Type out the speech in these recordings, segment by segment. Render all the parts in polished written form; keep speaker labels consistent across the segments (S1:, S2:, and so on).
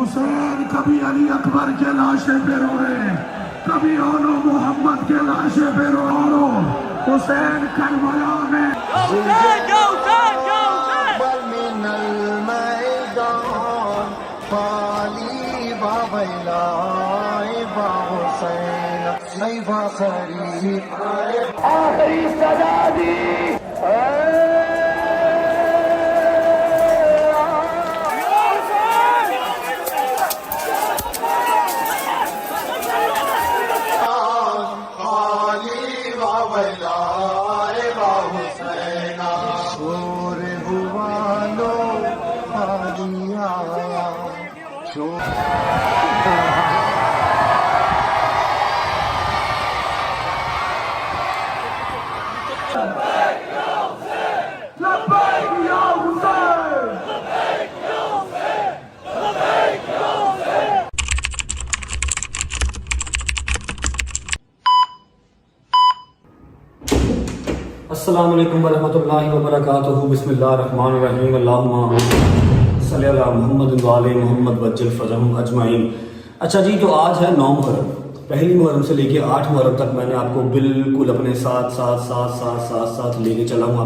S1: हुसैन कभी अली अकबर के लाशे पे रोए, कभी ओनो मोहम्मद के लाशे पे रो। हुसैन करबला में आखिरी सजा दी।
S2: अस्सलामु अलैकुम वरहमतुल्लाहि वबरकातुहू। बिस्मिल्लाहिर्रहमानिर्रहीम। अल्लाहुम्मा सल्ली अला मुहम्मद व आले मुहम्मद वज्जल फरजहम अजमाइन। अच्छा जी, तो आज है 9 मुहर्रम। पहली मुहर्रम से लेके 8 मुहर्रम तक मैंने आपको बिल्कुल अपने साथ लेके चला हूँ।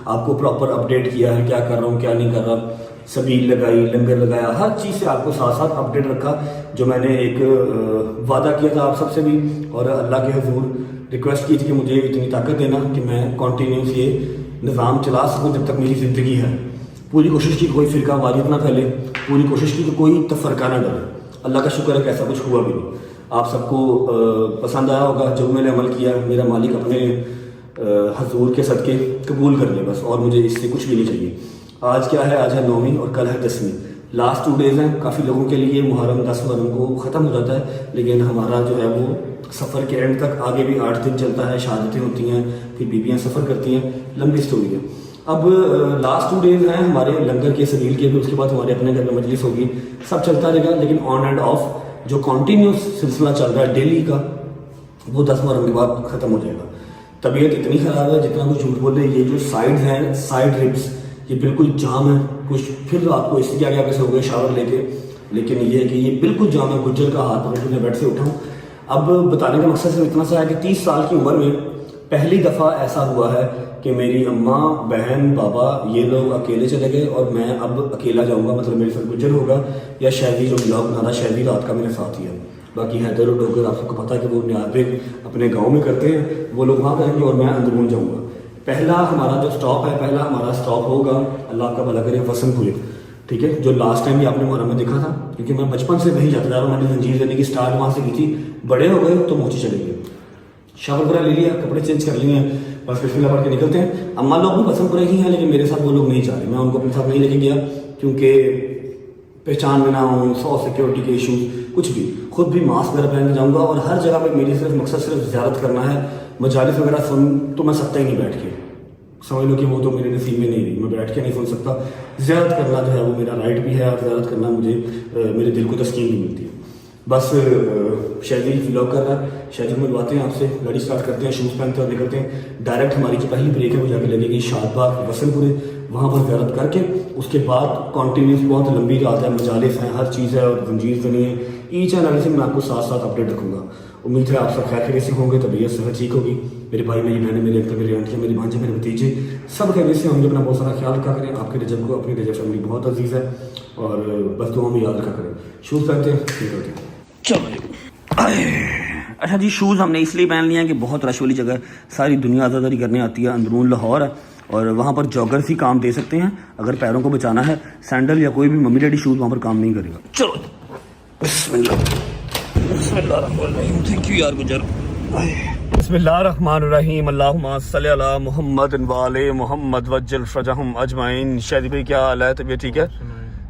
S2: आपको प्रॉपर अपडेट किया है, क्या कर रहा हूँ क्या नहीं कर रहा, सबील लगाई, लंगर लगाया, हर चीज़ से आपको साथ अपडेट रखा। जो मैंने एक वादा किया था आप सबसे भी, और अल्लाह के हुजूर रिक्वेस्ट की थी कि मुझे इतनी ताकत देना कि मैं कॉन्टीन्यूस ये निज़ाम चला सकूँ जब तक मेरी ज़िंदगी है। पूरी कोशिश की कोई फ़िरका वारियत ना फैले, पूरी कोशिश की कि कोई तफरका ना डरे। अल्लाह का शुक्र है कि ऐसा कुछ हुआ भी नहीं। आप सबको पसंद आया होगा जो मैंने अमल किया। मेरा मालिक अपने हजूर के सदक़े कबूल कर ले बस, और मुझे इससे कुछ भी नहीं चाहिए। आज क्या है? आज है 9वीं और कल है 10वीं। लास्ट 2 डेज़ हैं। काफ़ी लोगों के लिए मुहर्रम 10 मुहर्रम को ख़त्म हो जाता है, लेकिन हमारा जो है वो सफ़र के एंड तक आगे भी 8 दिन चलता है। शहादतें होती हैं, फिर बीबियाँ सफ़र करती हैं, लंबी स्टोरी है। अब लास्ट 2 डेज़ हैं हमारे लंगर के सबील के भी, उसके बाद हमारे अपने घर में मजलिस होगी, सब चलता रहेगा। लेकिन ऑन एंड ऑफ जो कॉन्टीन्यूस सिलसिला चल रहा है डेली का, वो 10 मुहर्रम के बाद ख़त्म हो जाएगा। तबीयत इतनी ख़राब है, जितना कुछ झूठ बोले, ये जो साइड्स हैं, साइड रिब्स, ये बिल्कुल जाम है। कुछ फिर आपको इसके आगे से हो गए शावर लेके, लेकिन ये है कि ये बिल्कुल जाम है। गुज्जर का हाथ पकड़ के मैं बेड से उठाऊँ। अब बताने का मकसद सिर्फ इतना सा है कि 30 साल की उम्र में पहली दफ़ा ऐसा हुआ है कि मेरी अम्मा, बहन, बाबा ये लोग अकेले चले गए और मैं अब अकेला जाऊंगा। मतलब मेरे साथ गुज्जर होगा या शहरी, जो ब्लॉग बना रहा शहरी रात का मेरे साथ ही है। बाकी हैदर और डोगर आप सबको पता है कि वो न्याज़ अपने गाँव में करते हैं, वो लोग वहाँ करेंगे और मैं अंदरून जाऊँगा। पहला हमारा जो स्टॉप है, पहला हमारा स्टॉप होगा, अल्लाह का भला करे, वसनपुर। ठीक है, जो लास्ट टाइम भी आपने मुहर्रम में देखा था, क्योंकि मैं बचपन से वहीं जाता था। मैंने जंजीर लेने की स्टार्ट वहाँ से की थी। बड़े हो गए तो मोची चले गए, शावर वगैरह ले लिया, कपड़े चेंज कर लिए हैं, बस बिस्मिल्लाह पढ़ के निकलते हैं। अम्मा लोग भी वसनपुर ही हैं, लेकिन मेरे साथ वो लोग नहीं जा रहे। मैं उनको अपने साथ नहीं लेके गया, क्योंकि पहचान में ना हो, 100 सिक्योरिटी के इशू, कुछ भी। खुद भी मास्क वगैरह पहन के जाऊँगा, और हर जगह पर मेरी सिर्फ मकसद सिर्फ ज़ियारत करना है। मजालिस वगैरह सुन तो मैं सकता ही नहीं बैठ के, समझ लो कि वो तो मेरे नसीब में नहीं रही। मैं बैठ के नहीं सुन सकता। ज़ियारत करना जो है वो मेरा राइट भी है, और ज़ियारत करना मुझे मेरे दिल को तस्कीन भी मिलती है। बस शहरी व्लॉग कर रहा है, शहरी मिलवाते हैं आपसे, गाड़ी स्टार्ट करते हैं, शूज़ पहनते हैं और निकलते हैं। डायरेक्ट हमारी जो पहली ब्रेक है वो जाके लगेगी शादबाग वसनपुर, वहाँ पर ज़ियारत करके उसके बाद कॉन्टीन्यूस बहुत लंबी रात है, मजालिस हैं, हर चीज़ है, और जंजीर बनी है। ईच एंड एवरीथिंग मैं आपको साथ अपडेट रखूँगा। उम्मीद है आप सब खैर खैरियत से होंगे, तबीयत सेहत ठीक होगी। मेरे भाई, मेरी बहनें, मेरे अंकल, मेरी आंटियाँ, मेरे भांजे, मेरे भतीजे सब खैरियत से होंगे। अपना बहुत सारा ख्याल रखा करें। आपके रजब को, अपनी रजब फैमिली बहुत अजीज़ है, और बस दुआ में याद रखा करें। शूज़ पहनते हैं, निकलते हैं। चलो। अच्छा जी, शूज़ हमने इसलिए पहन लिए हैं कि बहुत रश वाली जगह, सारी दुनिया आज़ादारी करने आती है। अंदरून लाहौर है, और वहाँ पर जॉगर्स ही काम दे सकते हैं। अगर पैरों को बचाना है, सैंडल या कोई भी मम्मी डैडी शूज़ वहाँ पर काम नहीं करेगा। चलो, बिस्मिल्लाह। थैंक यू यार गुजर। बिस्मिल्लाहिर्रहमानिर्रहीम। अल्लाहुम्मा सल्ली अला मुहम्मद व आले मुहम्मद वज्जल फरजहम अजमाइन। शादी भाई क्या हाल है? तबीयत ठीक है?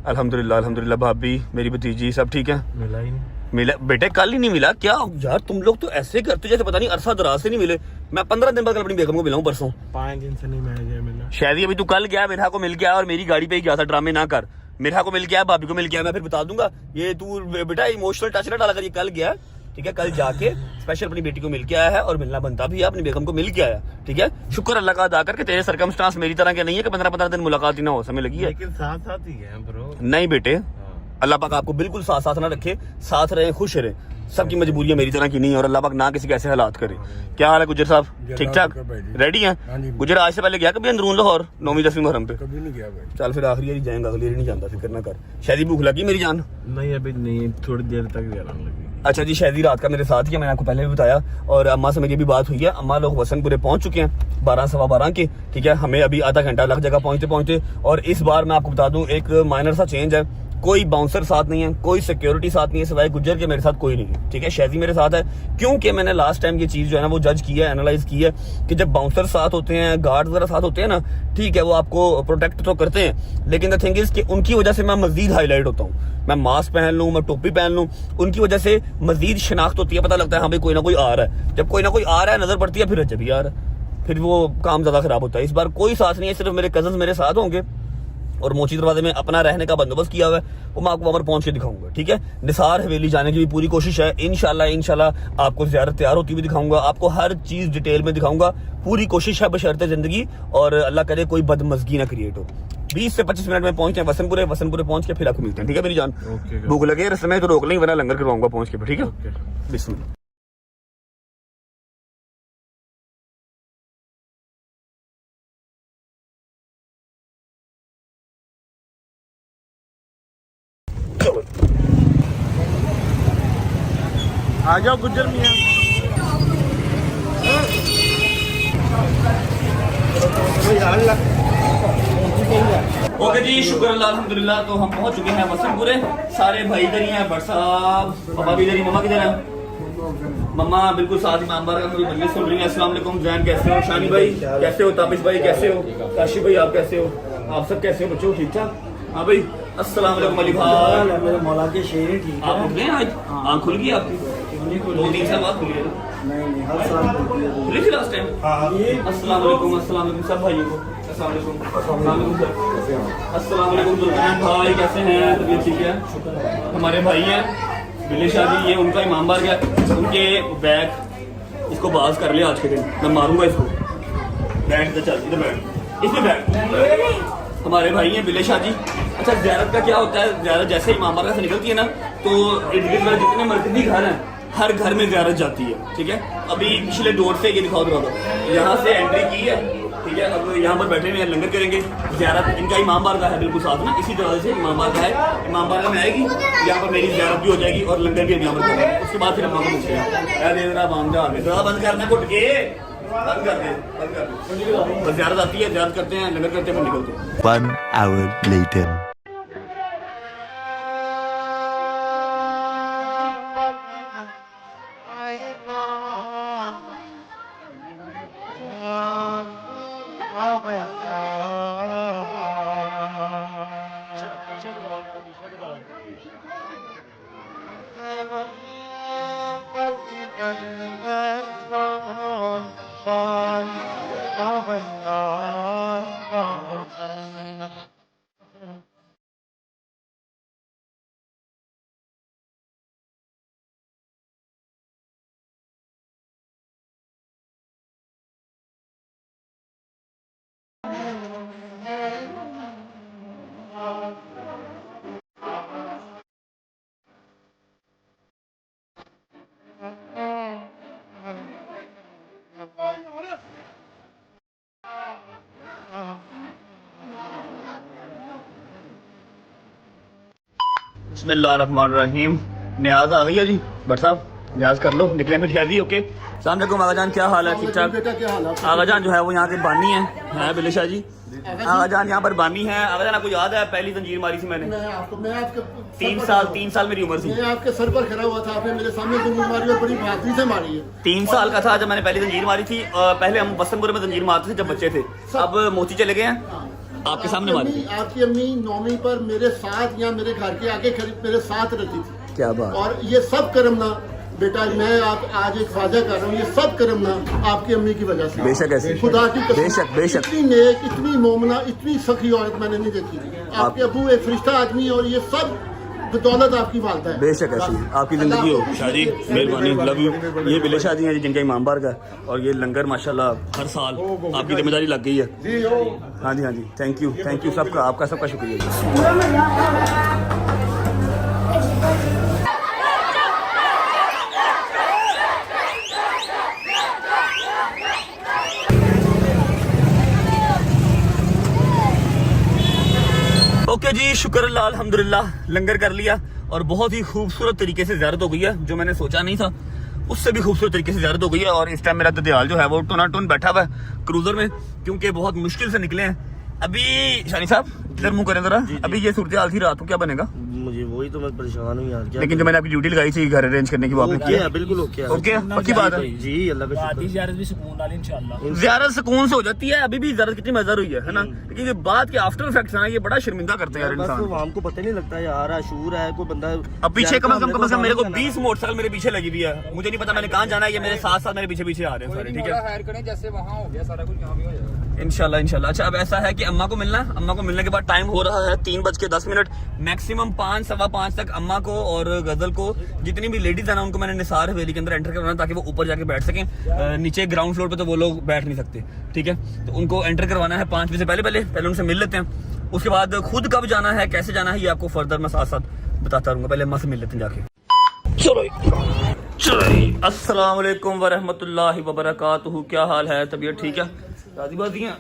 S2: अल्हम्दुलिल्लाह अल्हम्दुलिल्लाह। भाभी, मेरी भतीजी सब ठीक है? मिला ही नहीं। मिला बेटे, कल ही नहीं मिला क्या यार? तुम लोग तो ऐसे करते जैसे पता नहीं अरसा दराज से नहीं मिले। मैं 15 दिन बाद अपनी बेगम को मिला हूँ परसों। 5 दिन से नहीं मिला। शायद अभी तू कल गया, मेरा को मिल गया, और मेरी गाड़ी पे ही गया था। ड्रामे ना कर, मेरा को मिल गया, भाभी को मिल गया, मैं फिर बता दूंगा। ये तू बेटा इमोशनल टच ना डाला कर, ये कल गया, ठीक है? कल जाके स्पेशल अपनी बेटी को मिल के आया है, और मिलना बनता भी है, अपनी बेगम को मिल के आया, ठीक है? शुक्र अल्लाह का अदा करके तेरे सर्कमस्टांस मेरी तरह के नहीं है कि 15-15 दिन मुलाकात ही ना हो। समय लगी है,
S3: लेकिन साथ साथ ही है ब्रो।
S2: नहीं बेटे, अल्लाह पाक आपको बिल्कुल साथ साथ ना रखे, साथ रहे, खुश रहे। सबकी मजबूरियां मेरी तरह की नहीं है और अल्लाह पाक ना किसी के ऐसे हालात करे। क्या हाल है गुजर साहब, ठीक ठाक, रेडी हैं? गुजर आज से पहले गया कभी अंदरून लाहौर 9वीं 10वीं मुहर्रम पे?
S3: कभी नहीं गया भाई।
S2: चल फिर आखिरी जाएंगे, अगली नहीं जानता, फिक्र ना कर। शायद भूख लगी मेरी जान?
S3: नहीं अभी नहीं, थोड़ी देर तक आराम लगेगी।
S2: अच्छा जी, शायद रात का मेरे साथ ही है, मैंने आपको पहले भी बताया। और अम्मा से मेरी भी बात हुई है, अम्मा लोग वसनपुरे पहुंच चुके हैं 12 सवा 12 के, ठीक है। हमें अभी आधा घंटा लग जाएगा पहुंचते पहुंचते। और इस बार मैं आपको बता दूं एक माइनर सा चेंज है, कोई बाउंसर साथ नहीं है, कोई सिक्योरिटी साथ नहीं है, सिवाय गुज्जर के मेरे साथ कोई नहीं है, ठीक है। शैजी मेरे साथ है क्योंकि मैंने लास्ट टाइम ये चीज जो है ना वो जज की है, एनालाइज की है कि जब बाउंसर साथ होते हैं, गार्ड वगैरह साथ होते हैं ना, ठीक है, वो आपको प्रोटेक्ट तो करते हैं, लेकिन द थिंग इज कि उनकी वजह से मैं मजीद हाईलाइट होता हूँ। मैं मास्क पहन लूँ, मैं टोपी पहन लूँ, उनकी वजह से मजीद शिनाख्त होती है, पता लगता है हाँ भाई कोई ना कोई आ रहा है। जब कोई ना कोई आ रहा है नजर पड़ती है, फिर अच्छा भी आ रहा है, फिर वो काम ज्यादा खराब होता है। इस बार कोई साथ नहीं है, सिर्फ मेरे कजन मेरे साथ होंगे और मोची दरवाजे में अपना रहने का बंदोबस्त किया हुआ है, वो मैं आपको वहां पर पहुंच के दिखाऊंगा, ठीक है। निसार हवेली जाने की भी पूरी कोशिश है, इंशाल्लाह आपको ज़ियारत तैयार होती हुई दिखाऊंगा, आपको हर चीज डिटेल में दिखाऊंगा, पूरी कोशिश है बशर्ते जिंदगी और अल्लाह करे कोई बदमजगी ना क्रिएट हो। 20 से 25 मिनट में पहुंचते हैं वसनपुरे पहुंच के फिर आपको मिलते हैं, ठीक है मेरी जान। भूख लगे रस्ते में तो रोक लेंगे, वरना लंगर करवाऊंगा पहुंच के, ठीक है। बिस्मिल्लाह।
S3: आ जाओ गुज्जर मियां।
S2: ओके जी, शुक्र अल्लाह अल्हम्दुलिल्लाह। तो हम पहुंच चुके हैं वसनपुरे, सारे भाई इधर ही हैं, भट्ट साहब, पापा भी इधर ही, मम्मा किधर है? मम्मा बिल्कुल साथ ही मामबार का मेरी मजलिस सुन रही है। अस्सलाम वालेकुम जैन, कैसे हो? शानी भाई कैसे हो? ताबिश भाई कैसे हो? काशी भाई आप कैसे हो? आप सब कैसे हो बच्चों, ठीक ठाक? हाँ भाई, अस्सलाम वालेकुम अली भाई।
S4: मेरे मौला के शेर ही ठीक
S2: आप उठ गए आज? आँख खुल गई आपकी? 2-3 साल बाद खुली है?
S4: नहीं हर साल
S2: खुली थी लास्ट टाइम? अस्सलाम वालेकुम सब भाइयों को अस्सलाम वालेकुम। अस्सलाम वालेकुम जुल्फिकार भाई, कैसे हैं? तबीयत ठीक है? हमारे भाई हैं बिले शादी, ये उनका इमामबार का, उनके बैग इसको बाज कर लिया आज के दिन, मैं मारूंगा इसको। बैठ तो चल, इधर बैठ, इसमें बैठ। हमारे भाई हैं बिले शाह जी। अच्छा, ज़ियारत का क्या होता है? ज़ियारत जैसे ही इमामबार से निकलती है ना, तो इर्द गिर्द में जितने मस्जिदी घर हैं हर घर में ज़ियारत जाती है, ठीक है। अभी पिछले डोर से ये दिखाओ दो, यहाँ से एंट्री की है, ठीक है। अब यहाँ पर बैठे हुए हैं, लंगर करेंगे। ज़ियारत इनका इमामबार का है बिल्कुल साथ ना, इसी तरह से इमामबार का है, इमामबार का में आएगी, यहाँ पर मेरी ज़ियारत भी हो जाएगी और लंगर भी हम यहाँ पर करेंगे। उसके बाद फिर हम वहाँ पर मिलते हैं। बंद करना घुट के, बंद कर दे। ज़ियारत आती है, ज़ियारत करते हैं, लंगर करते हैं, फिर निकलते हैं।
S5: 1 hour later.
S2: बिस्मिल्लाहिर्रहमानिर्रहीम। न्याज आ गई है जी, भट्ट साहब न्याज कर लो, निकले फिर शादी। ओके, सलाम अलैकुम आगा जान, क्या हाल है? ठीक ठाक। आगा जान जो है वो यहाँ के बानी है बिले शाह जी। आगा जान यहाँ पर बानी है। आगा जान आपको याद है पहली जंजीर मारी थी मैंने?
S1: मैं आपके
S2: 3 साल मेरी उम्र थी।
S1: मैं आपके सर पर खड़ा हुआ था, आपने मेरे सामने जंजीर मारी और बड़ी बहादुरी से मारी है।
S2: 3 साल का था जब मैंने पहली जंजीर मारी थी। पहले हम वसनपुर में जंजीर मारते थे जब बच्चे थे, अब मोची चले गए हैं। आपके सामने मारी थी।
S1: आपकी अम्मी 9वीं पर मेरे साथ या मेरे घर के आगे मेरे साथ रहती थी।
S2: क्या बात।
S1: और ये सब करम ना बेटा, मैं आप आज एक वादा कर रहा हूँ, ये सब करम ना आपकी अम्मी की वजह से।
S2: बेशक ऐसे,
S1: खुदा की कसम,
S2: बेशक
S1: इतनी नेक, इतनी मोमना, इतनी सखी औरत मैंने नहीं देखी। आपके अबू एक फरिश्ता आदमी है और ये सब बदौलत आपकी वालदा है।
S2: बेशक ऐसी आपकी जिंदगी हो शादी, मेहरबानी, लव यू। ये बिले शादी है जिनका इमामबार का, और ये लंगर माशाल्लाह हर साल आपकी जिम्मेदारी लग गई है। हाँ जी थैंक यू सबका, आपका सबका शुक्रिया। शुक्र अल्लाह अल्हम्दुलिल्लाह लंगर कर लिया और बहुत ही खूबसूरत तरीके से ज़ियारत हो गई है, जो मैंने सोचा नहीं था उससे भी खूबसूरत तरीके से ज़ियारत हो गई है। और इस टाइम मेरा ददियाल जो है वो टुना टुन बैठा हुआ है क्रूजर में, क्योंकि बहुत मुश्किल से निकले हैं। अभी शानी साहब इधर मुंह करें जरा, अभी ये सूरत हाल थी, रात को क्या बनेगा?
S4: मुझे वही तो मैं परेशान हूँ यार। क्या
S2: लेकिन जो मैंने आपकी ड्यूटी लगाई थी घर अरेंज करने की, वो आपने
S4: ओके
S2: किया?
S4: है, बिल्कुल ओके है।
S2: ओके पक्की बात है
S4: जी, अल्लाह का शुक्र।
S3: ज़ियारत भी सुकून वाली इंशाल्लाह।
S2: ज़ियारत सुकून से हो जाती है। अभी भी ज़ियारत कितनी मज़ेदार हुई है ना, लेकिन ये बात के आफ्टर इफेक्ट्स है ना, ये बड़ा शर्मिंदा करते हैं यार
S4: बस
S2: इंसान।
S4: वो हमको पता नहीं लगता यार, आशूर है कोई बंदा।
S2: अब पीछे कम से कम मेरे को
S4: जाना
S2: 20 मोटरसाइकिल मेरे पीछे लगी हुई है, मुझे नहीं पता मैंने कहाँ जाना है, ये मेरे साथ साथ मेरे पीछे पीछे आ रहे हैं सारे, ठीक है?
S3: हायर करें जैसे वहाँ हो गया सारा कुछ, यहाँ भी हो जाएगा
S2: इंशाल्लाह इंशाल्लाह। अच्छा अब ऐसा है कि अम्मा को मिलना है, अम्मा को मिलने के बाद टाइम हो रहा है 3:10, मैक्सिमम 5 सवा 5 तक अम्मा को और गजल को, जितनी भी लेडीज है ना, उनको मैंने निसार हवेली के अंदर एंटर करवाना ताकि वो ऊपर जाके बैठ सकें। नीचे ग्राउंड फ्लोर पे तो वो लोग बैठ नहीं सकते, ठीक है? तो उनको एंटर करवाना है 5 बजे से पहले उनसे मिल लेते हैं। उसके बाद खुद कब जाना है, कैसे जाना है, ये आपको फर्दर मैं साथ साथ बताता रहूंगा। पहले अम्मा से मिल लेते हैं जाके। चलो अस्सलाम वालेकुम वरहमतुल्लाहि वबरकातुहू। क्या हाल है? तबीयत ठीक है? राजी बाजी हैं?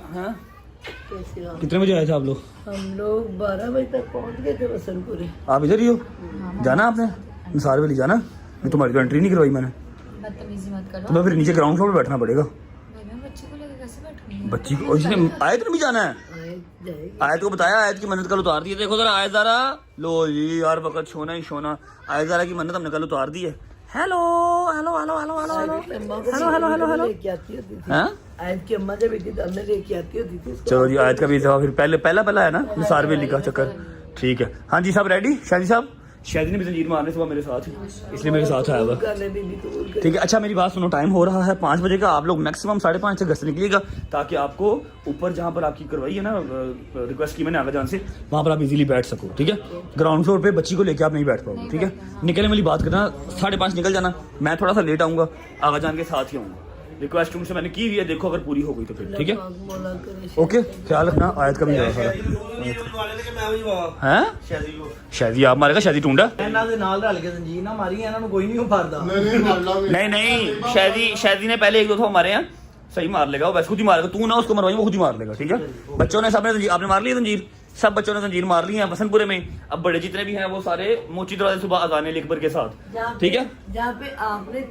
S2: कितने बजे आए थे आप लोग?
S6: हम लोग 12 बजे तक पहुंच गए थे वसनपुरी।
S2: आप इधर ही हो? जाना आपने निसार वाली जाना? नहीं, तुम्हारी तो एंट्री नहीं करवाई मैंने।
S6: बदतमीजी मत करो।
S2: तुम्हें फिर नीचे ग्राउंड फ्लोर पे बैठना पड़ेगा।
S6: मैं बच्चे को लेकर कैसे बैठूंगी?
S2: बच्ची को इसने आयत में भी जाना है। आयत को बताया, आयत की मन्नत कल उतार दी है। देखो जरा आयत ज़रा, लो जी यार वक्त सोना ही सोना। आयत ज़रा की मन्नत हमने कल उतार दी है। Hello hello hello hello hello hello hello hello hello hello
S6: लेके आती होती थी।
S2: हाँ
S6: आयत की अम्मा जब बेटी दाल लेके आती होती थी इसको।
S2: चलो जी, आयत का भी दफा फिर पहला है ना निसार वेली का चक्कर, ठीक है? हाँ जी साहब रेडी? शादी साहब, शादी ने भी जंजीर मारने सुबह मेरे साथ, इसलिए मेरे साथ आया हुआ,
S6: करने भी तो बोल
S2: ठीक है? अच्छा मेरी बात सुनो, टाइम हो रहा है 5 बजे का। आप लोग मैक्सिमम 5:30 तक घर से निकलिएगा ताकि आपको ऊपर जहाँ पर आपकी करवाई है ना, रिक्वेस्ट की मैंने आगा जान से, वहाँ पर आप इजीली बैठ सको, ठीक है? ग्राउंड फ्लोर पे बच्ची को लेके आप नहीं बैठ पाओगे, ठीक है? निकलने वाली बात करना, 5:30 निकल जाना। मैं थोड़ा सा लेट आऊँगा, आगा जान के साथ ही आऊँगा। रिक्वेस्ट मुझसे मैंने की हुई है, देखो अगर पूरी हो गई तो फिर ठीक है? ओके, ख्याल रखना। आयत का भी है शादी आप मारेगा, शादी टूंडा
S4: ਇਹਨਾਂ ਦੇ ਨਾਲ ਰਲ ਕੇ ਜ਼ੰਜੀਰ ਨਾ ਮਾਰੀ, ਇਹਨਾਂ ਨੂੰ ਕੋਈ ਨਹੀਂ ਉਫਾਰਦਾ।
S2: नहीं शादी ने पहले 1-2 मारे हैं, सही मार लेगा वो, वैसे खुद ही मारेगा। तू ना उसको मरवाई, वो खुद ही मार लेगा, ठीक है? बच्चों ने सबने जंजीर, आपने मार ली जंजीर, सब बच्चों ने जंजीर मार ली है वसनपुरे में। अब बड़े जितने भी हैं वो सारे मोची दरवाजे सुबह अजाने लिखबर के साथ, ठीक है?
S6: जहाँ पे आपने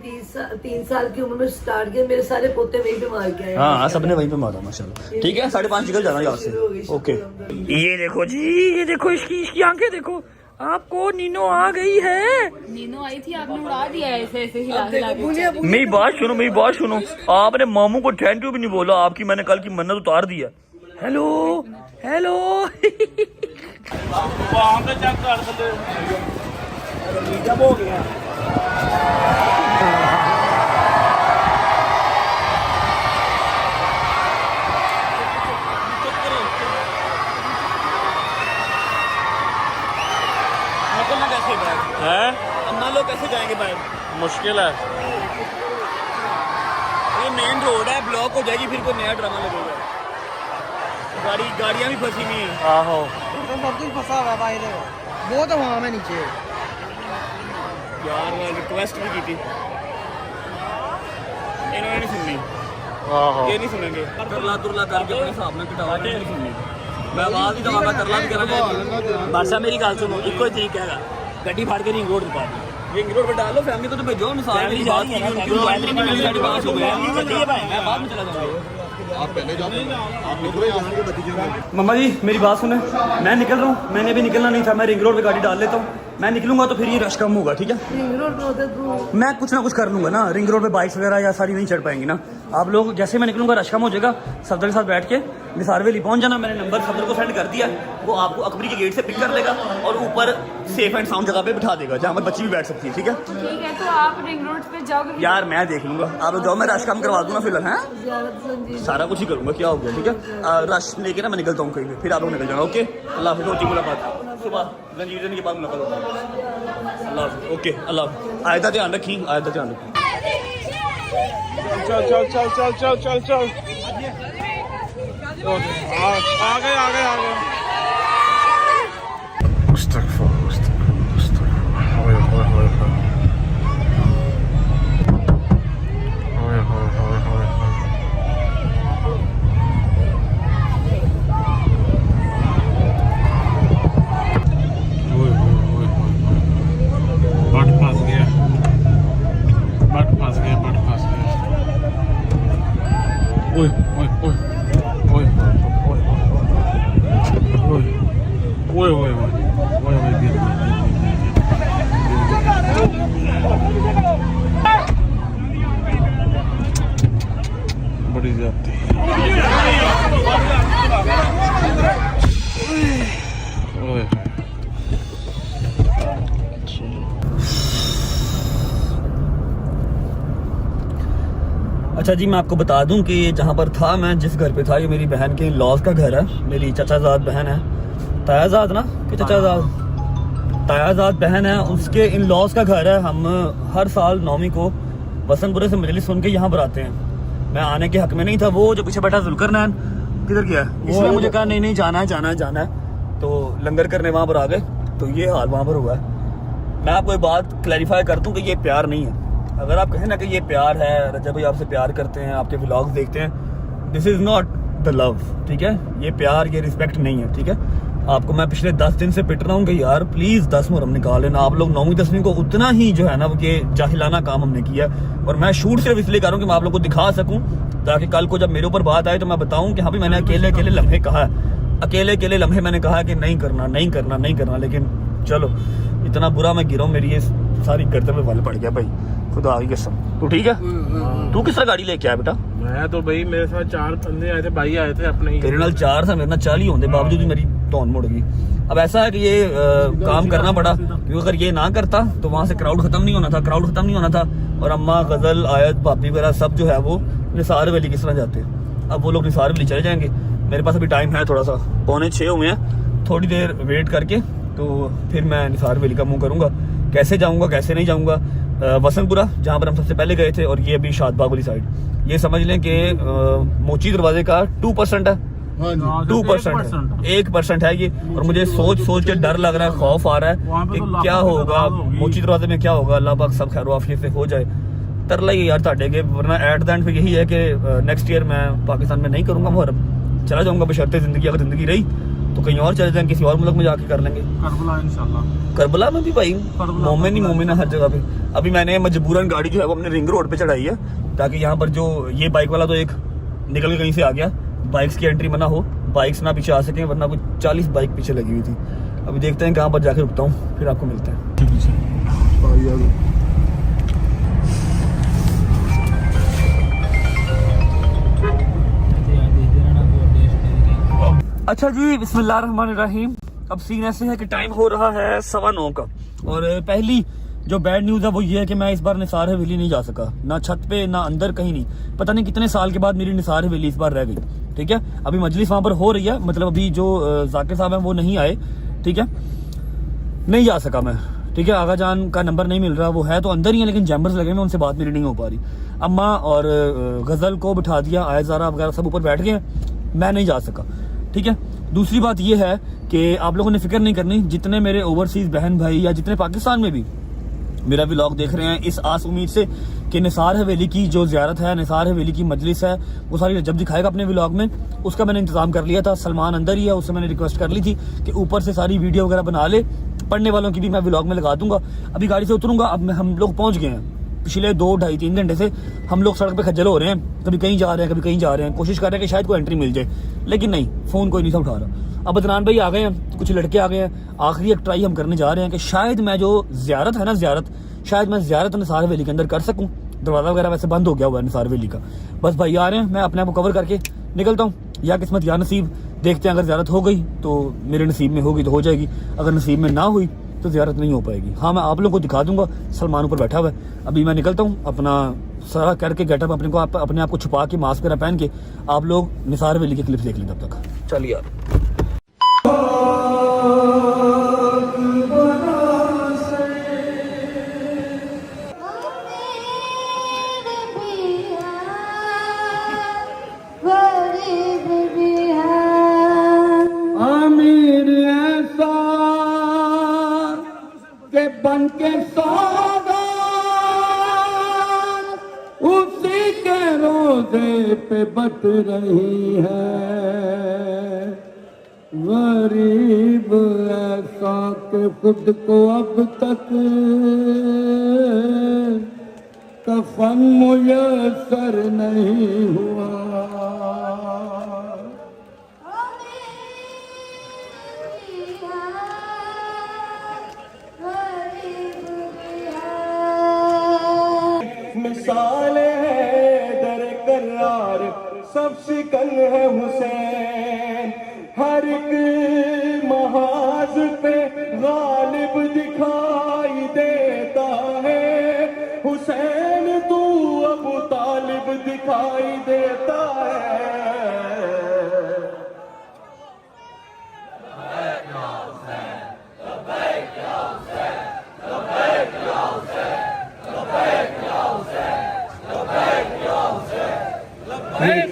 S6: 3 साल की उम्र में स्टार्ट किया, मेरे सारे पोते वहीं पे मार के आए।
S2: हाँ सबने वहीं पे मारा माशाल्लाह, ठीक है? 5:30 निकल जाना यहाँ से, ओके? ये देखो जी, ये देखो इसकी आंखें देखो, आपको नीनो आ गई है।
S7: नीनो आई थी, आपने उड़ा दिया ऐसे ऐसे हिला हिला के।
S2: मेरी बात सुनो, आपने मामू को थैंक यू भी नहीं बोला, आपकी मैंने कल की मन्नत उतार दी है। हेलो हेलो
S3: वहाँ पे चेक कर सकते जब हो गया।
S2: निकलना कैसे बाहर
S3: है
S2: अम्मा लोग कैसे जाएंगे बाहर?
S3: मुश्किल है।
S2: ये मेन रोड है, ब्लॉक हो जाएगी, फिर कोई नया ड्रामा लगेगा। गाड़ियाँ भी फंसी हुई हैं।
S3: आहो
S4: सब कुछ फंसा हुआ है बाहर, वो तो वहाँ में नीचे।
S2: यार मैं रिक्वेस्ट भी की थी, इन्होंने नहीं सुननी,
S3: आहो
S2: ये नहीं सुनेंगे। तुरला करके अपने हिसाब में कटावा, नहीं सुननी। मैं आवाज ही दवागा, तरला भी करा। बादशाह मेरी गल सुनो, इको ही तरीका है, गड्डी फाड़ के रिंग रोड पा दो, रिंग रोड पे डालो, फैमिली को तो भेजो। मिसाल मेरी बात की, उनकी एंट्री नहीं मिली, साड़ी पास हो गया, मैं बाद में चला जाऊंगा।
S1: आप पहले जाओ, आप निकलो यहाँ से, भतीजे
S2: मम्मा जी मेरी बात सुने, मैं निकल रहा हूँ, मैंने भी निकलना नहीं था, मैं रिंग रोड पे गाड़ी डाल लेता हूँ। मैं निकलूंगा तो फिर ये रश कम होगा, ठीक है?
S6: रिंग रोड पे होता तू
S2: मैं कुछ ना कुछ कर लूंगा ना, रिंग रोड पे बाइक्स वगैरह या सारी नहीं चढ़ पाएंगी ना। आप लोग जैसे मैं निकलूंगा रश कम हो जाएगा, सफदर के साथ बैठ के निसार वेली पहुंच जाना। मैंने नंबर सफदर को सेंड कर दिया, वो आपको अकबरी के गेट से पिक कर लेगा और ऊपर सेफ एंड साउंड जगह पे बिठा देगा जहाँ पर बच्ची भी बैठ सकती है, ठीक है?
S7: ठीक है, तो आप रिंग रोड पे जाओगे?
S2: यार मैं देख लूंगा, आप लोग जाओ, मैं रश कम करवा दूंगा फिलहाल, है सारा कुछ ही करूंगा, क्या हो गया, ठीक है? रश लेके ना मैं निकलता हूँ कहीं पे, फिर आप लोग निकल जाना, ओके? अल्लाह हाफिज़, होती मुलाकात सुबह रंजीत देने के बाद मुलाकात होगी। अल्लाह हाफिज़, ओके अल्लाह हाफिज़। आयदा ध्यान रखी, आयदा ध्यान रखी।
S3: चल चल चल चल चल चल चल आ गए
S2: अच्छा जी, मैं आपको बता दूं कि जहाँ पर था मैं, जिस घर पे था, ये मेरी बहन के लॉज का घर है। मेरी चचाजाद बहन है, तायाजाद ना कि चचाजाद, तायाजाद बहन है, उसके इन लॉज का घर है। हम हर साल 9वीं को वसंतपुरे से मजलिस सुन के यहाँ पर आते हैं। मैं आने के हक में नहीं था। वो जो पीछे बैठा जुल्करनैन किधर गया, इसने मुझे कहा नहीं नहीं जाना है जाना है जाना है, तो लंगर करने वहाँ पर आ गए। तो ये हाल वहाँ पर हुआ है। मैं आपको एक बात क्लैरिफाई कर दूं कि ये प्यार नहीं है। अगर आप कहें ना कि ये प्यार है, रजब भाई आपसे प्यार करते हैं, आपके व्लॉग्स देखते हैं, this is not the love, ठीक है। ये प्यार, ये रिस्पेक्ट नहीं है, ठीक है। आपको मैं पिछले 10 दिन से पिट रहा हूँ कि यार प्लीज़ 10 मुहर्रम निकाल लेना। आप लोग 9वीं 10वीं को उतना ही जो है ना वो ये जाहिलाना काम हमने किया। और मैं शूट सिर्फ इसलिए कर रहा हूँ कि मैं आप लोग को दिखा सकूँ, ताकि कल को जब मेरे ऊपर बात आए तो मैं बताऊँ कि हाँ भी मैंने अकेले अकेले लम्हे कहा है, अकेले अकेले लम्हे मैंने कहा कि नहीं करना नहीं करना नहीं करना। लेकिन चलो, इतना बुरा मैं गिरा हूँ, मेरी ये सारी गर्दन में बल पड़ गया भाई, खुदा की कसम। तू ठीक है? तू किस तरह गाड़ी लेके आया बेटा?
S3: मैं तो भाई, मेरे साथ 4 बंदे आए थे, भाई आए थे अपने ही।
S2: तेरे नाल 4 था, मेरे नाल 40 होने बावजूद भी मेरी टोन मुड़ गई। अब ऐसा है कि ये काम करना पड़ा, क्योंकि अगर ये ना करता तो वहाँ से क्राउड खत्म नहीं होना था, क्राउड खत्म नहीं होना था। और अम्मा, गजल, आयत, भाभी वगैरह सब जो है वो निसार वैली किस तरह जाते हैं। अब वो लोग निसार वैली चले जाएंगे। मेरे पास अभी टाइम है थोड़ा सा, 5:45 हुए हैं, थोड़ी देर वेट करके तो फिर मैं निसार वैली का मुँह करूँगा। कैसे जाऊँगा कैसे नहीं जाऊँगा, वसंतपुरा जहाँ पर हम सबसे पहले गए थे, और ये अभी शादबाग वाली साइड, ये समझ लें कि मोची दरवाजे का 2% है, 2% 1% है ये। और मुझे सोच सोच के डर लग रहा है, खौफ आ रहा है कि क्या होगा मोची दरवाजे में, क्या होगा। अल्लाह पाक सब खैर आफियत से हो जाए। तरला ही यार ताटे के, वरना एट द एंड फिर यही है कि नेक्स्ट ईयर मैं पाकिस्तान में नहीं करूँगा मुहर्रम, चला जाऊँगा बशर्ते ज़िंदगी, अगर ज़िंदगी रही तो कहीं और चले जाएंगे, किसी और मुल्क में जाके कर लेंगे।
S3: करबला इंशाल्लाह।
S2: करबला में भी भाई मोमिन ही मोमिन है हर जगह पे। अभी मैंने मजबूरन गाड़ी जो है वो अपने रिंग रोड पे चढ़ाई है, ताकि यहाँ पर जो ये बाइक वाला तो एक निकल के कहीं से आ गया, बाइक्स की एंट्री मना हो, बाइक्स ना पीछे आ सकें, वरना कुछ 40 बाइक पीछे लगी हुई थी। अभी देखते हैं कहाँ पर जाके रुकता हूँ, फिर आपको मिलते हैं। अच्छा जी, बिस्मिल्लाहिर्रहमानिर्रहीम। अब सीन ऐसे है कि टाइम हो रहा है 9:15 का, और पहली जो बैड न्यूज़ है वो ये है कि मैं इस बार निसार हवेली नहीं जा सका, ना छत पे ना अंदर, कहीं नहीं। पता नहीं कितने साल के बाद मेरी निसार हवेली इस बार रह गई, ठीक है। अभी मजलिस वहाँ पर हो रही है, मतलब अभी जो जाकिर साहब हैं वो नहीं आए, ठीक है, नहीं जा सका मैं, ठीक है। आगा जान का नंबर नहीं मिल रहा, वो है तो अंदर ही है लेकिन जैम्बर्स लगे हुए, उनसे बात मेरी नहीं हो पा रही। अम्मा और गजल को बिठा दिया, आयजारा वगैरह सब ऊपर बैठ गए, मैं नहीं जा सका, ठीक है। दूसरी बात यह है कि आप लोगों ने फिक्र नहीं करनी, जितने मेरे ओवरसीज बहन भाई या जितने पाकिस्तान में भी मेरा व्लॉग देख रहे हैं, इस आस उम्मीद से कि निसार हवेली की जो ज़ियारत है, निसार हवेली की मजलिस है, वो सारी जब दिखाएगा अपने व्लॉग में, उसका मैंने इंतजाम कर लिया था। सलमान अंदर ही है, उससे मैंने रिक्वेस्ट कर ली थी कि ऊपर से सारी वीडियो वगैरह बना ले, पढ़ने वालों की भी मैं व्लॉग में लगा दूंगा। अभी गाड़ी से उतरूंगा, अब हम लोग पहुँच गए हैं। पिछले 2, 2.5, 3 घंटे से हम लोग सड़क पे खज्जल हो रहे हैं, कभी कहीं जा रहे हैं कभी कहीं जा रहे हैं, कोशिश कर रहे हैं कि शायद कोई एंट्री मिल जाए, लेकिन नहीं, फ़ोन कोई नहीं था उठा रहा। अब अदनान भाई आ गए हैं, कुछ लड़के आ गए हैं, आखिरी एक ट्राई हम करने जा रहे हैं कि शायद मैं जो ज़ियारत है ना, शायद मैं ज़ियारत निसार हवेली के अंदर कर सकूँ। दरवाज़ा वगैरह वैसे बंद हो गया हुआ है निसार हवेली का। बस भाई आ रहे हैं, मैं अपने आप को कवर करके निकलता हूँ, या किस्मत या नसीब, देखते हैं। अगर ज़ियारत हो गई तो मेरे नसीब में होगी तो हो जाएगी, अगर नसीब में ना हुई तो ज़ियारत नहीं हो पाएगी। हाँ, मैं आप लोगों को दिखा दूंगा, सलमान ऊपर बैठा हुआ है। अभी मैं निकलता हूँ, अपना सारा करके गेटअप अपने आप को छुपा के, मास्क वगैरह पहन के, आप लोग निसार हवेली के क्लिप्स देख लें तब तक। चलिए यार।
S1: अमीर ऐसा के बन के सौदा उसी के रोजे पे बट रही है। गरीब ऐसा के खुद को अब तक कफन मुयस्सर नहीं हुआ। मिसाल है दर करार, सब शिकन है हुसैन, हर एक महाज पे गालिब दिखाई देता है। हुसैन तू अबू तालिब दिखाई देता है।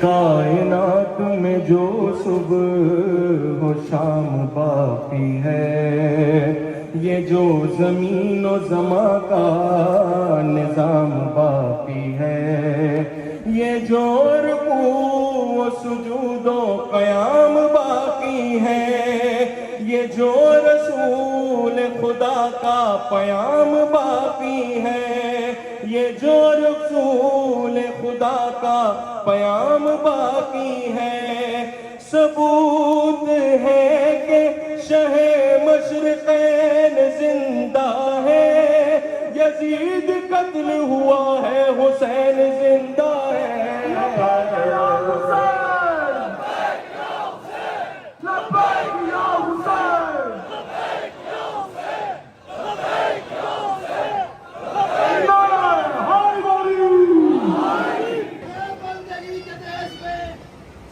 S1: कायनात में जो सुबह हो शाम बाकी है, ये जो जमीन और जमा का निजाम बाकी है, ये जो रुकू सुजूदो कयाम बाकी है, ये जो रसूल खुदा का पयाम बाकी है, ये जो रसूल खुदा का पयाम बाकी है। सबूत है कि शहे मशरिक़ैन जिंदा है, यजीद कत्ल हुआ है, हुसैन जिंदा है।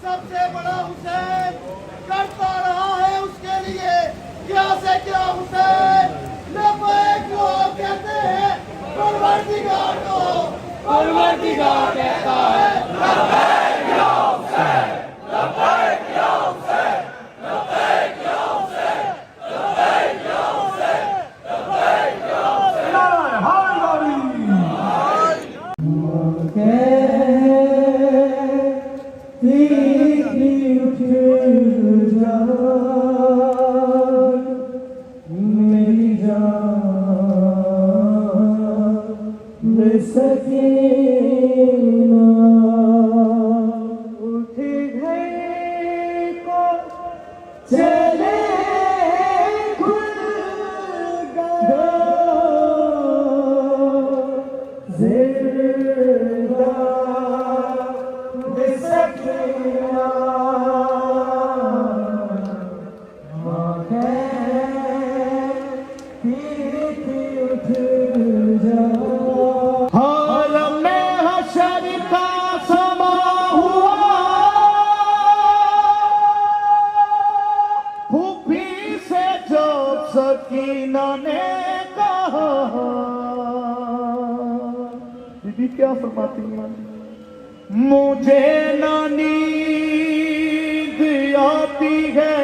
S8: सबसे बड़ा हुसैन करता रहा है उसके लिए क्या से क्या हुसैन लबैक को कहते हैं, परवरदिगार को परवरदिगार कहता है लबैक या हुसैन, लबैक या हुसैन, लबैक या हुसैन, लबैक या हुसैन, लबैक या हुसैन। मेरी जान सकीना उठ गए को चले खुल गया जिंदा सकीना हाल में हशर का समा हुआ, फूफी से जो सकीना ने कहा। दीदी क्या फरमाती हैं? मुझे ना नींद आती है,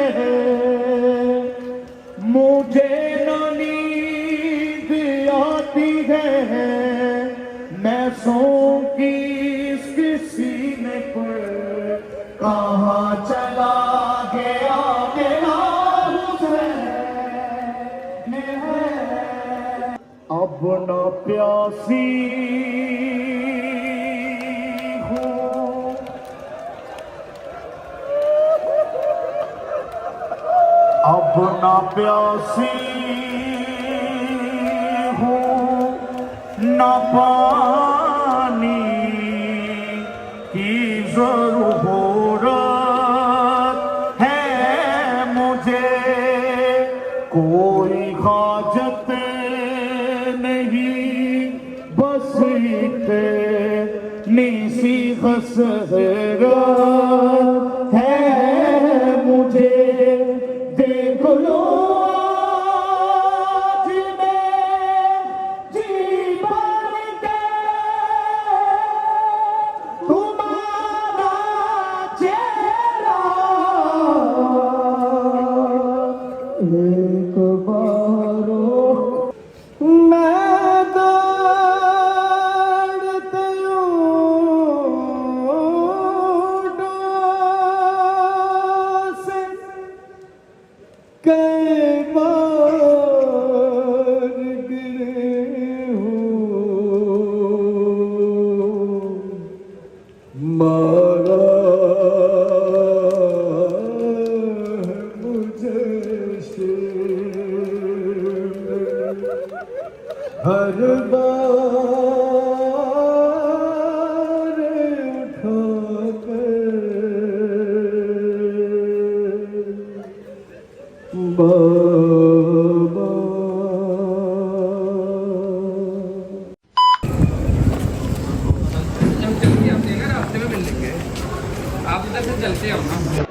S8: मुझे ना नींद आती है, मैं सो की इसके सीने पर कहाँ चला गया मेरा हुसैन है। अब ना प्यासी अब ना प्यासी हूँ ना पानी की ज़रूरत है मुझे, कोई हाजत नहीं बस इतनी सी हसरत है मुझे। देख लो आज मैं जी भर के तुम्हारा चेहरा एक बारो मैं दौड़ते से कई बार गिरे हूँ, मारा मुझे हर बार उठा बाबा।
S9: अंदर से चलते हो ना।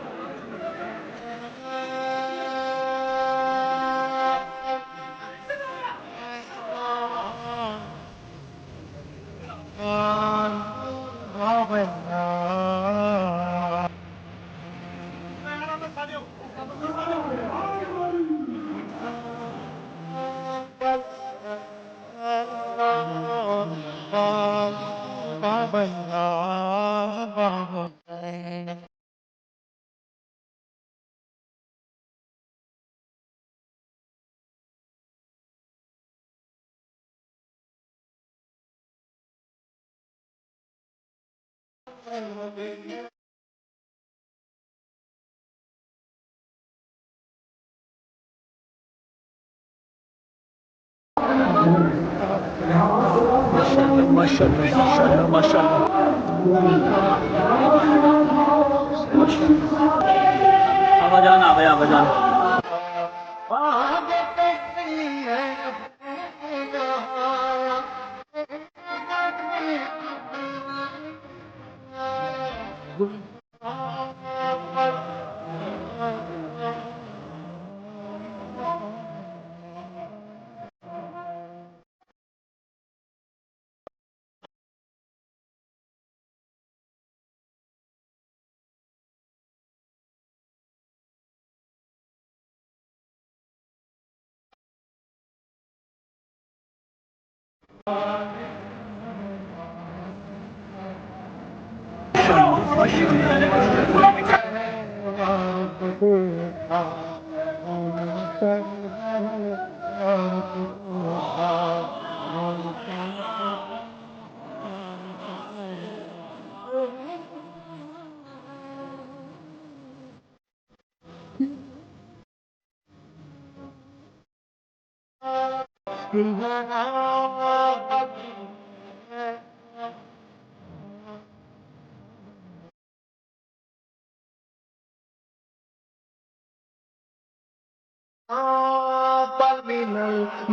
S3: माशाल्लाह माशाल्लाह
S2: आवाजान आ गए आवाजान।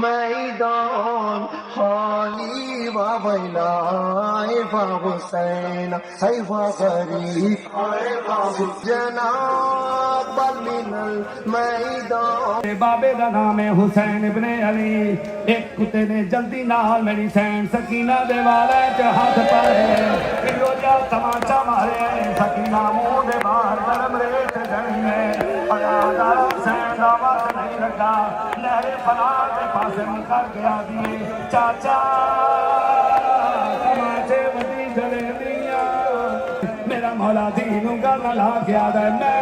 S8: मैदान खाली वावैलाए हुसैन सैवा गरीब जनाब मिनल मैदान।
S1: बाबे का नाम है हुसैन इब्ने अली। एक कुत्ते ने जल्दी नाल मेरी सैन सकीना दे वाले च हाथ पाए रोजा तमाचा मारे सकीना मुंह दे बाहर गरम रेत जड़ी में सैन का वक्त नहीं लगा लहरे फला के पास मुकर गया दिए चाचा तमाचे बदी जले दिया मेरा मौला दीनों का नला गया दे मैं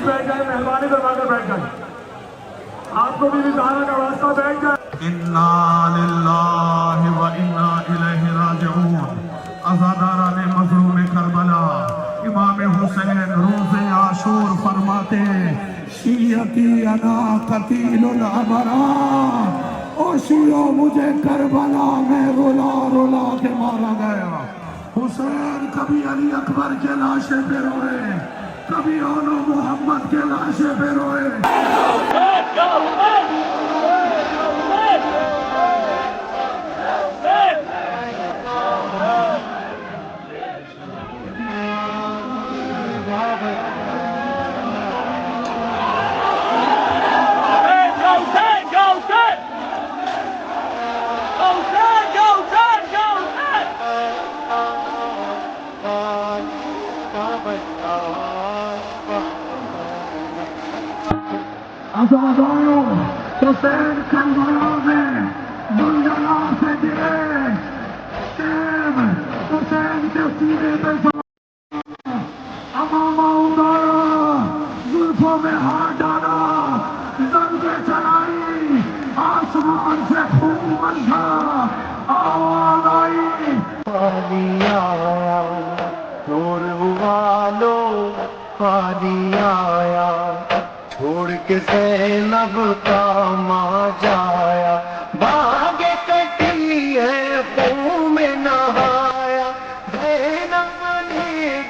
S1: बैठ जाए मेहरबानी करवाकर बैठ जाए आपको भी विचारा का वास्ता बैठ जाए। इन्ना लिल्लाहि व इन्ना इलैहि राजिऊन। अज़ादारा ने मज़लूम करबला इमाम हुसैन रोज़े आशूर फरमाते शियती अना कतीलुल अबरा ओ शियो मुझे करबला में रुला रुला के मारा गया। हुसैन कभी अली अकबर के लाशे पे रोए कभी ओनो मोहम्मद के लाशे पे रोए। हुसैन करबला में दुनिया से गिरे हुसैन के सीने पे अमामा उतारा जुल्फों में हाथ डाला जंगे चलाई आसमान से खून बरसा आवाज आई पानी आया छोड़ वालो पानी आया छोड़ के ज़ैनब का मां जाया बागे कटी है खून में नहाया ज़ैनब ने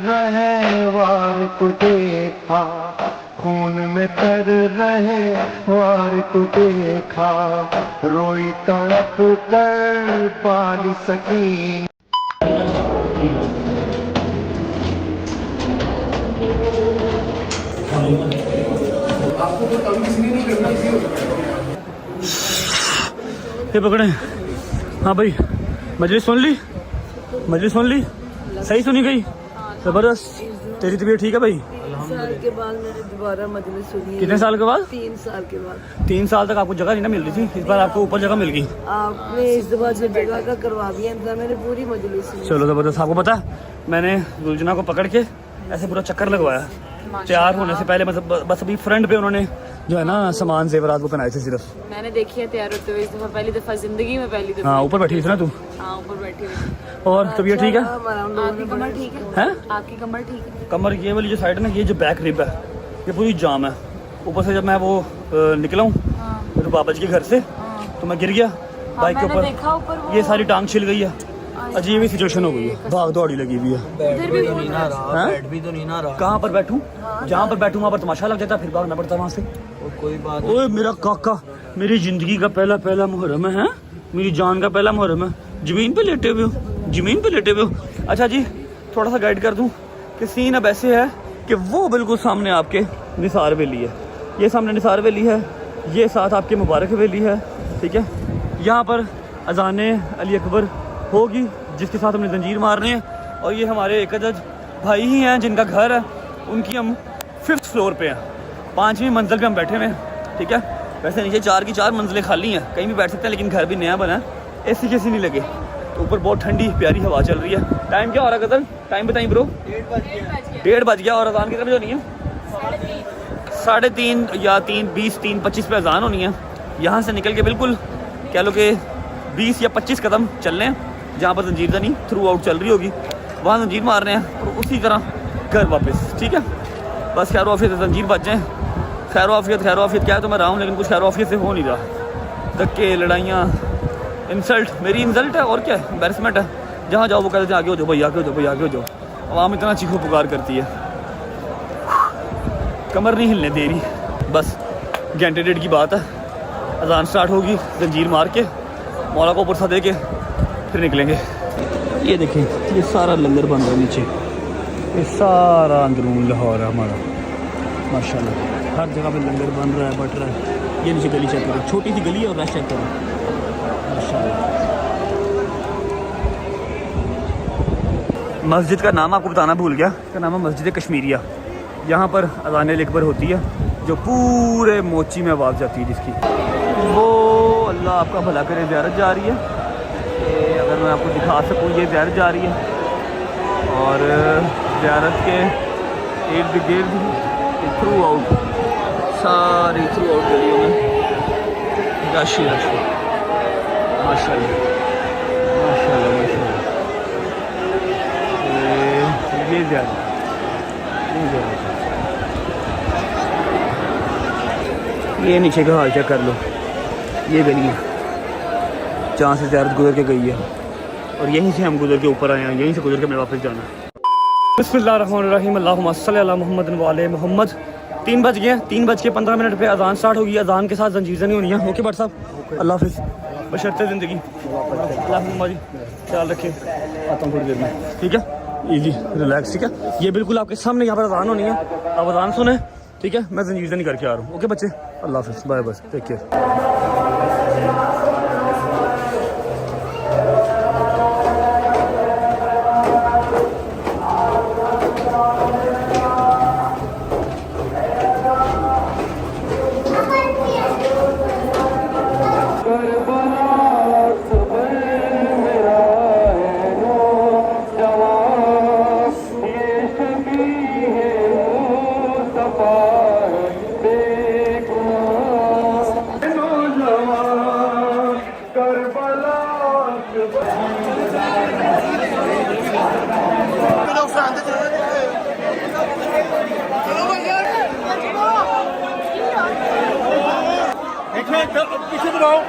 S8: रहे वार को देखा, खून में तर रहे वार को देखा, रोई तड़प कर पानी सकी।
S2: ये पकड़े। हाँ भाई, मजलिस सुन ली? मजलिस सुन ली? सही सुनी गई? जबरदस्त। तेरी तबीयत ठीक है भाई?
S6: 3 साल के बाद मैंने दोबारा मजलिस सुनी है।
S2: कितने साल के बाद?
S6: 3 साल के बाद।
S2: 3 साल तक आपको जगह नहीं ना मिल रही थी, इस बार आपको ऊपर जगह मिल गई।
S6: आपने इस दफा जो जगह का करवा दिया था, मैंने पूरी मजलिस सुनी।
S2: चलो जबरदस्त। आपको पता है, मैंने दुलजना को पकड़ के ऐसे पूरा चक्कर लगवाया तैयार होने से पहले। मतलब बस अभी फ्रंट पे उन्होंने जो है ना सामान जेवरात वो पहनाए थे सिर्फ।
S7: मैंने देखी है तैयार होते हुए इस दफा, पहली दफा जिंदगी में, पहली दफा।
S2: हाँ, ऊपर बैठी थी ना तू?
S7: हाँ, ऊपर बैठी हुई।
S2: और तबीयत ठीक है?
S7: आपकी कमर ठीक है?
S2: हैं?
S7: आपकी कमर ठीक है?
S2: कमर ये वाली जो साइड है ना, ये जो बैक रिब है, ये पूरी जाम है। ऊपर से जब मैं वो निकला हूँ तो बाबा जी के घर से, तो मैं गिर गया बाइक के
S7: मैंने देखा ऊपर
S2: ऊपर,
S7: वो।
S2: ये सारी टांग छिल गई है। अजीब ही सिचुएशन हो गई है, भाग दौड़ी लगी हुई है।
S7: इधर भी नहीं ना रहा,
S4: बैठ भी तो नहीं ना रहा।
S2: कहाँ पर बैठूं? जहाँ पर बैठूं वहाँ पर तमाशा लग जाता, फिर भागना पड़ता वहाँ से।
S4: कोई बात
S2: ओए मेरा काका, मेरी जिंदगी का पहला मुहर्रम है, मेरी जान का पहला मुहर्रम है। जमीन पे लेटे हुए हो, जमीन पे लेटे हुए हो। अच्छा जी, थोड़ा सा गाइड कर दूं कि सीन अब ऐसे है कि वो बिल्कुल सामने आपके निसार वैली है, ये सामने निसार वैली है, ये साथ आपके मुबारक वैली है, ठीक है। यहाँ पर अजाने अली अकबर होगी जिसके साथ हमने जंजीर मारने हैं, और ये हमारे एक अदद भाई ही हैं जिनका घर है, उनकी हम 5th फ्लोर पे हैं, 5वीं मंजिल पे हम बैठे हुए हैं, ठीक है। वैसे नीचे 4 की 4 मंजिलें खाली हैं, कहीं भी बैठ सकते हैं, लेकिन घर भी नया बना है, एसी कैसी नहीं लगे। तो ऊपर बहुत ठंडी प्यारी हवा चल रही है। टाइम क्या हो रहा है गदर? टाइम बताइए ब्रो। 1:30 बज गया। और अजान की तरफ जो नहीं है 3:30 या 3:20, 3:25 पे अजान होनी है। यहाँ से निकल के बिल्कुल कह लो कि 20 या 25 कदम चल रहे हैं, जहाँ पर जंजीरदानी थ्रू आउट चल रही होगी, वहाँ जंजीर मार रहे हैं, और उसी तरह घर वापस, ठीक है। बस खैर वाफियत जंजीर बच जाएँ। खैर वाफियत क्या है तो मैं रहा हूँ, लेकिन कुछ खैर वाफियत से हो नहीं रहा। धक्के, लड़ाइयाँ, इंसल्ट, मेरी इंसल्ट है और क्या है, एम्बैरसमेंट है। जहाँ जाओ वो कहते हैं आगे हो जाओ भाई, आगे हो जाओ भाई, आगे हो जाओ। आवाम इतना चीखो पुकार करती है, कमर नहीं हिलने दे रही। बस घंटे 1.5 की बात है, अजान स्टार्ट होगी, जंजीर मार के मौला को पुरसा दे के फिर निकलेंगे। ये देखें, ये सारा लंगर बन रहा है नीचे, ये सारा अंदरून लाहौर है हमारा माशाल्लाह। हर जगह पे लंगर बन रहा है, बट रहा है। ये नीचे गली चेक करो, छोटी सी गली है और रश चेक करो माशाल्लाह। मस्जिद का नाम आपको बताना भूल गया, इसका नाम है मस्जिद कश्मीरिया। यहाँ पर अज़ान अकबर होती है, जो पूरे मोची में आवाज़ जाती है जिसकी। वो अल्लाह आपका भला करे, ज़ियारत जा रही है। ये अगर मैं आपको दिखा सकूँ, ये ज़ियारत जा रही है, और ज़ियारत के इर्द गिर्द थ्रू आउट, सारी थ्रू आउट गलियों में रश ही रश है माशाल्लाह माशाल्लाह माशाल्लाह। ये ज़्यादा ये नीचे का हाल चेक कर लो, ये गलियाँ जहाँ से ज़ियारत गुजर के गई है, और यहीं से हम गुजर के ऊपर आए हैं, यहीं से गुजर के हमें वापस जाना है। बिस्मिल्लाहिर्रहमानिर्रहीम, अल्लाहुम्मा सल्ली अला मुहम्मद व आले मुहम्मद। 3 बज गए, 3:15 पे अजान स्टार्ट होगी। अजान के साथ जंजीर होनी है। ओके भट्ट साहब, अल्लाह हाफिज़, बशर्ते ज़िंदगी। अल्लाह जी ख्याल रखें, आता हूँ थोड़ी देर में, ठीक है। इजी रिलैक्स, ठीक है। ये बिल्कुल आपके सामने यहाँ पर अजान होनी है, आप अजान सुने, ठीक है। मैं जंजीर नहीं करके आ रहा हूँ। ओके बच्चे, अल्लाह हाफिज़, बाय बाय, टेक केयर।
S3: दबाओ।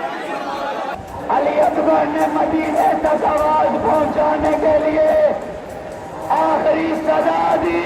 S8: अली अकबर ने मदीने तक आवाज पहुंचाने के लिए आखिरी सदा दी।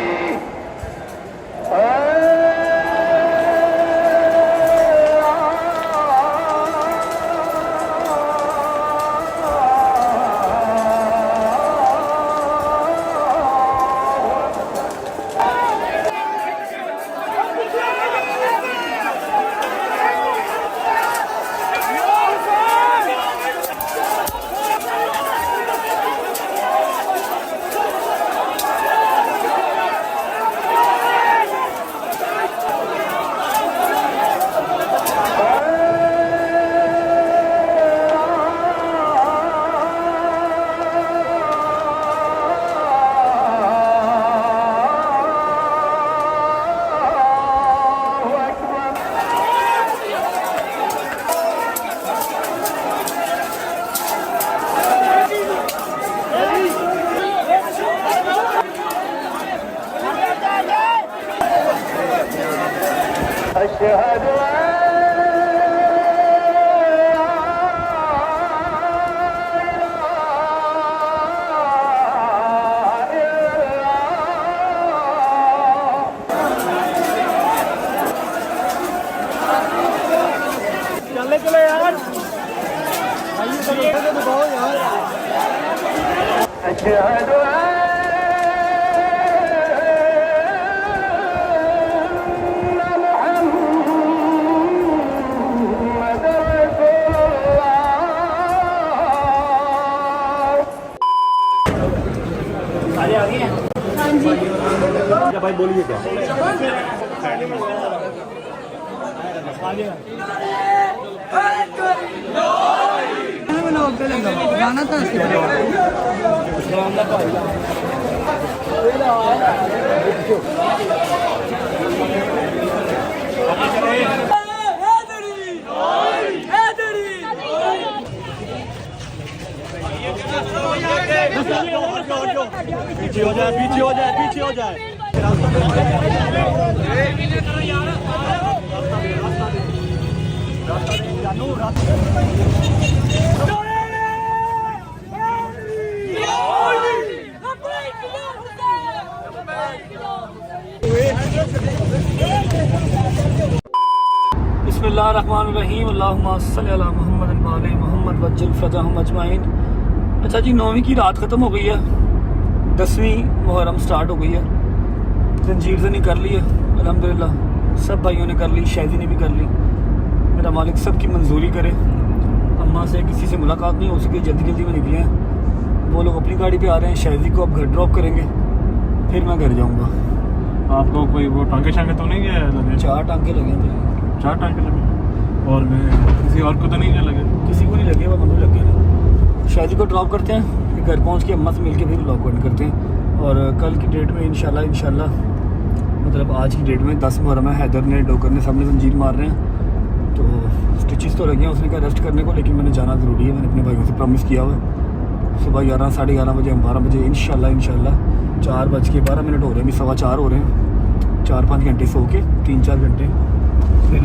S8: अशहदु
S3: चले चले यार।
S8: अशहदु
S3: भाई बोलिए क्या?
S4: गाना था
S3: पीछे हो जाए, पीछे हो जाए, पीछे हो जाए।
S2: बिस्मिल्लाहिर्रहमानिर्रहीम अल्लाहुम्मा सल्लि अला मुहम्मद व आले मुहम्मद वज्जल फरजहम अजमाइन। अच्छा जी, 9वीं की रात ख़त्म हो गई है, 10वीं मुहर्रम स्टार्ट हो गई है। जंजीर ज़नी कर ली है अल्हम्दुलिल्लाह, सब भाइयों ने कर ली, शायदी ने भी कर ली। मेरा मालिक सब की मंजूरी करे। अम्मा से किसी से मुलाकात नहीं हो सकी, जल्दी जल्दी में निकले हैं। वो लोग अपनी गाड़ी पे आ रहे हैं, शायदी को अब घर ड्रॉप करेंगे, फिर मैं घर जाऊँगा।
S3: आपको कोई वो टांगे शांगे तो नहीं गया लगे?
S2: 4 टांके लगे हैं।
S3: 4 टांगे लगे और किसी और को तो नहीं लगे?
S2: किसी को नहीं लगे, वह मनु लगे ना। शायदी को ड्रॉप करते हैं, फिर घर पहुंच के अम्मा से मिल के फिर लॉक बंद करते हैं। और कल की डेट में इंशाल्लाह मतलब आज की डेट में 10 मुहर्रम है। हैदर ने डोकर ने सबने जंजीर मार रहे हैं, तो स्टिचेस तो लगे हैं, उसने कहा रेस्ट करने को, लेकिन मैंने जाना ज़रूरी है। मैंने अपने भाइयों से प्रॉमिस किया हुआ है। सुबह 11 साढ़े 11 बजे हम 12 बजे इंशाल्लाह 4:12 हो रहे हैं, 4:15 हो रहे हैं। 4-5 घंटे सो के 3-4 घंटे फिर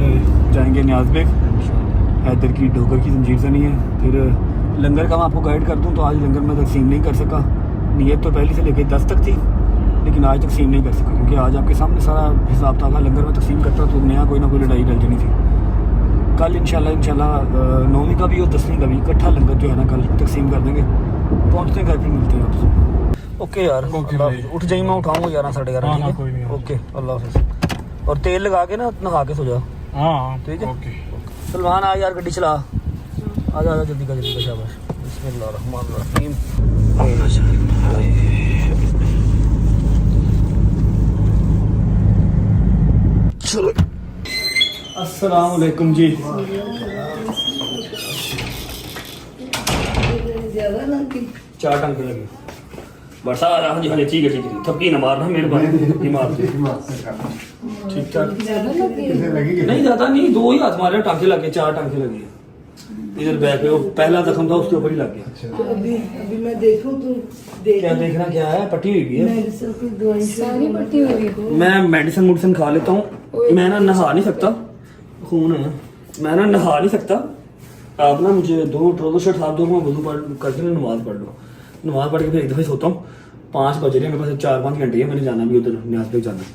S2: जाएंगे न्याज बेग। हैदर की डोगर की जंजीर से नहीं है। फिर लंगर का मैं आपको गाइड कर दूं तो आज लंगर में तकसीम नहीं कर सका। नीयत तो पहले से लेकर 10 तक थी, लेकिन आज तकसीम नहीं कर सका क्योंकि आज आपके सामने सारा हिसाब था। लंगर में तकसीम करता तो नया कोई ना कोई लड़ाई डल जानी थी। कल इंशाल्लाह 9वीं का भी और 10वीं का भी इकट्ठा लंगर जो है ना कल तकसीम कर देंगे। पहुँचते हैं घर पर मिलते हैं आपसे। ओके यार, उठ जाइए, मैं उठाऊँगा 11 साढ़े 11।
S3: हाँ, कोई नहीं।
S2: ओके, अल्लाह हाफ़िज़। और तेल लगा के ना नहा के सो जाओ।
S3: हाँ
S2: ठीक है।
S3: ओके।
S2: सलमान आ यार, गड्डी चला, आजा जल्दी का शाबाश। बिस्मिल्लाहिर्रहमानिर्रहीम। चलो, अस्सलाम वालेकुम जी।
S6: ज्यादा ना कि
S2: 4 टंके लगे बरसा। हाँ जी, हाँ जी, ठीक है। थपकी ना मारना, मेहरबानी, थपकी मार दे। ठीक ठाक, नहीं ज़्यादा नहीं, 2 ही हाथ मारे, टांके लगे, 4 टांके लगे इधर बैक पे। वो पहला जख्म था उसके ऊपर ही लग गया।
S6: तो अभी मैं देखूं तो
S2: क्या देखना क्या है? पट्टी हुई है,
S6: मेडिसिन की दवाई सारी पट्टी हुई है।
S2: मैं मेडिसिन खा लेता हूँ। मैं ना नहा नहीं सकता, खून है, मैं ना नहा नहीं सकता, आप ना मुझे 2 ट्राउजर शर्ट साथ दो, मैं वजू करके नमाज पढ़ लो, नमाज पढ़ के फिर एक दफ़े सोता हूँ। 5 बज रहे हैं, मेरे पास 4-5 घंटे है, मैंने जाना भी उधर न्याज पे जाना है।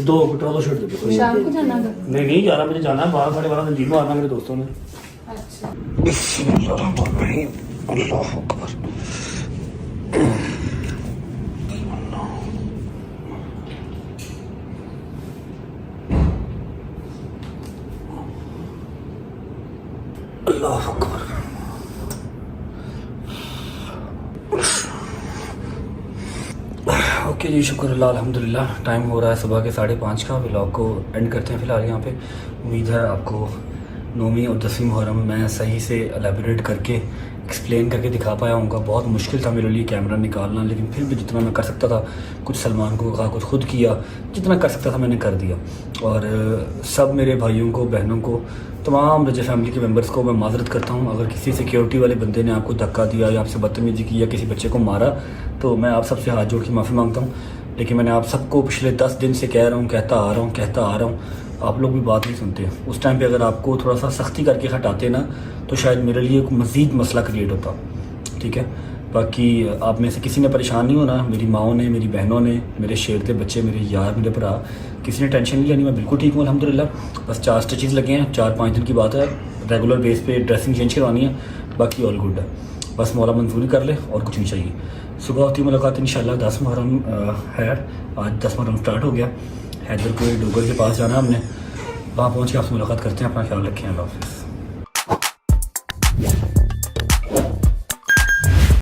S2: 2 ट्राउजर शर्ट दे दो।
S7: शाम को जाना था।
S2: नहीं 11 बजे जाना है, 12-12:30 तंजीम में आना मेरे दोस्तों ने।
S7: अच्छा
S2: अल्लाह अकबर। अल्लाह अकबर। ओके जी, शुक्र अल्लाह अल्हम्दुलिल्लाह। टाइम हो रहा है सुबह के 5:30 का। व्लॉग को एंड करते हैं फ़िलहाल यहाँ पे। उम्मीद है आपको 9वीं और 10वीं मुहर्रम मैं सही से एलेबोरेट करके एक्सप्लेन करके दिखा पाया हूँगा। बहुत मुश्किल था मेरे लिए कैमरा निकालना, लेकिन फिर भी जितना मैं कर सकता था, कुछ सलमान को कहा, कुछ खुद किया, जितना कर सकता था मैंने कर दिया। और सब मेरे भाइयों को, बहनों को, तमाम रजा फैमिली के मेंबर्स को मैं माजरत करता हूँ। अगर किसी सिक्योरिटी वाले बंदे ने आपको धक्का दिया या आपसे बदतमीजी की या किसी बच्चे को मारा, तो मैं आप सबसे हाथ जोड़ के माफ़ी मांगता हूँ। लेकिन मैंने आप सबको पिछले 10 दिन से कह रहा हूँ, कहता आ रहा हूँ, आप लोग भी बात नहीं सुनते। उस टाइम पे अगर आपको थोड़ा सा सख्ती करके हटाते ना, तो शायद मेरे लिए एक मज़ीद मसला क्रिएट होता। ठीक है, बाकी आप में से किसी ने परेशान नहीं होना। मेरी माओ ने, मेरी बहनों ने, मेरे शेर के बच्चे, मेरे यार, मेरे भरा, किसी ने टेंशन नहीं लेनी। मैं बिल्कुल ठीक हूँ अल्हम्दुलिल्लाह। बस 4 स्टिचेस लगे हैं, 4-5 दिन की बात है। रेगुलर बेस पे ड्रेसिंग चेंज करवानी है, बाकी ऑल गुड है। बस मौला मंजूरी कर ले और कुछ नहीं चाहिए। सुबह होती मुलाकात इंशाल्लाह। 10 मुहर्रम है आज, 10 मुहर्रम स्टार्ट हो गया। हैदर को डोगर के पास जाना हमने, वहाँ पहुँच के आपसे मुलाकात करते हैं। अपना ख्याल रखें, अल्लाह हाफ़िज़।